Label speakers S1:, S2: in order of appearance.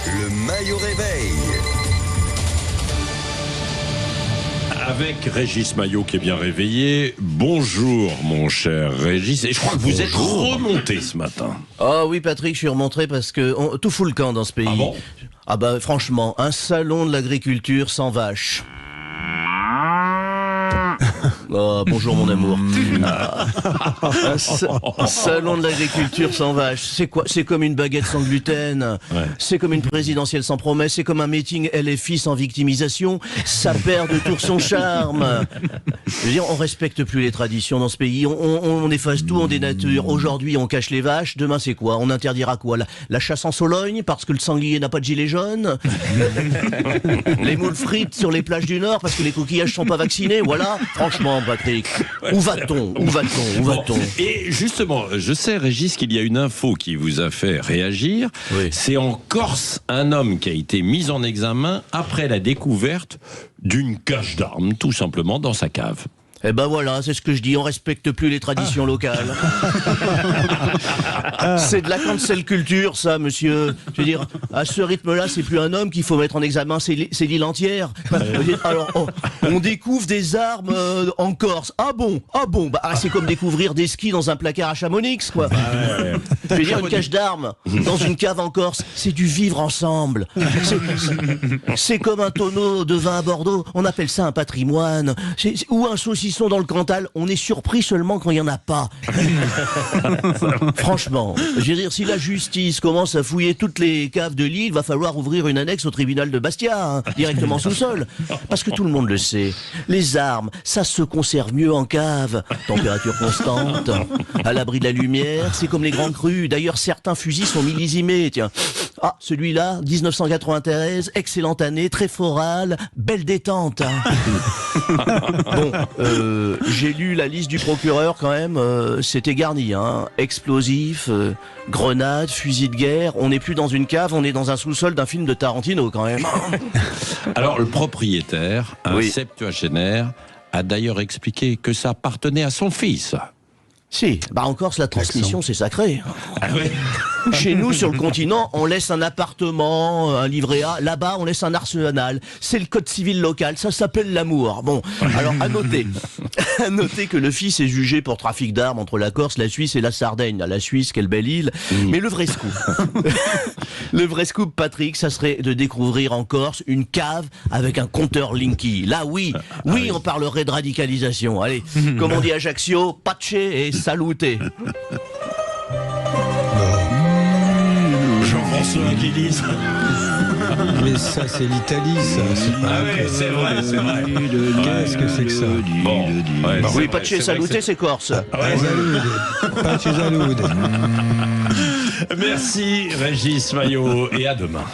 S1: Le Maillot Réveil.
S2: Avec Régis Maillot qui est bien réveillé. Bonjour mon cher Régis. Et je crois que vous êtes remonté ce matin.
S3: Ah oui Patrick, je suis remonté parce que tout fout le camp dans ce pays.
S2: Ah bon ?
S3: Ah bah franchement, un salon de l'agriculture sans vache. Oh, bonjour mon amour. Un salon de l'agriculture sans vache, c'est quoi? C'est comme une baguette sans gluten.
S2: Ouais.
S3: C'est comme une présidentielle sans promesse. C'est comme un meeting LFI sans victimisation. Ça perd de tout son charme. Je veux dire, on respecte plus les traditions dans ce pays. On efface tout, on dénature. Aujourd'hui, on cache les vaches. Demain, c'est quoi? On interdira quoi? La chasse en Sologne parce que le sanglier n'a pas de gilet jaune. Les moules frites sur les plages du Nord parce que les coquillages sont pas vaccinés. Voilà. Franchement, Patrick, où va-t-on? Où va-t-on? Où va-t-on?
S2: Et justement, je sais Régis qu'il y a une info qui vous a fait réagir.
S3: Oui.
S2: C'est en Corse un homme qui a été mis en examen après la découverte d'une cache d'armes, tout simplement, dans sa cave.
S3: Eh ben voilà, c'est ce que je dis, on respecte plus les traditions locales. C'est de la cancel culture, ça, monsieur. Je veux dire, à ce rythme-là, c'est plus un homme qu'il faut mettre en examen, c'est l'île entière. Je veux dire, alors, on découvre des armes en Corse. Ah bon? Bah, c'est comme découvrir des skis dans un placard à Chamonix, quoi. Je veux dire, une cache d'armes dans une cave en Corse, c'est du vivre ensemble. C'est comme un tonneau de vin à Bordeaux, on appelle ça un patrimoine. Ou un saucisson dans le Cantal, on est surpris seulement quand il n'y en a pas. Franchement, je veux dire, si la justice commence à fouiller toutes les caves de l'île, va falloir ouvrir une annexe au tribunal de Bastia, hein, directement sous sol. Parce que tout le monde le sait, les armes, ça se conserve mieux en cave. Température constante, à l'abri de la lumière, c'est comme les grands crus. D'ailleurs, certains fusils sont millésimés, tiens. Ah, celui-là, 1993, excellente année, très florale, belle détente. Hein. Bon, j'ai lu la liste du procureur quand même, c'était garni, hein. Explosifs, grenades, fusils de guerre, on n'est plus dans une cave, on est dans un sous-sol d'un film de Tarantino quand même.
S2: Alors le propriétaire, un
S3: Oui.
S2: septuagénaire, a d'ailleurs expliqué que ça appartenait à son fils.
S3: Si, bah en Corse, la transmission c'est sacré.
S2: Ah ouais.
S3: Chez nous, sur le continent, on laisse un appartement, un livret A. Là-bas, on laisse un arsenal. C'est le code civil local. Ça s'appelle l'amour. Bon, alors à noter que le fils est jugé pour trafic d'armes entre la Corse, la Suisse et la Sardaigne. La Suisse, quelle belle île. Mais le vrai scoop, Patrick, ça serait de découvrir en Corse une cave avec un compteur Linky. Là, oui, on parlerait de radicalisation. Allez, comme on dit à Ajaccio, pace et saluté.
S2: Jean-François qui dit ça.
S4: Mais ça, c'est l'Italie, ça. C'est pas
S2: Ah ouais, c'est vrai.
S4: Qu'est-ce que c'est que ça?
S2: Bon, ouais,
S3: Oui,
S2: c'est
S3: pace
S2: vrai,
S3: et saluté, c'est corse.
S2: Ouais,
S4: Pas chez Zaloud.
S2: Merci Régis Maillot et à demain.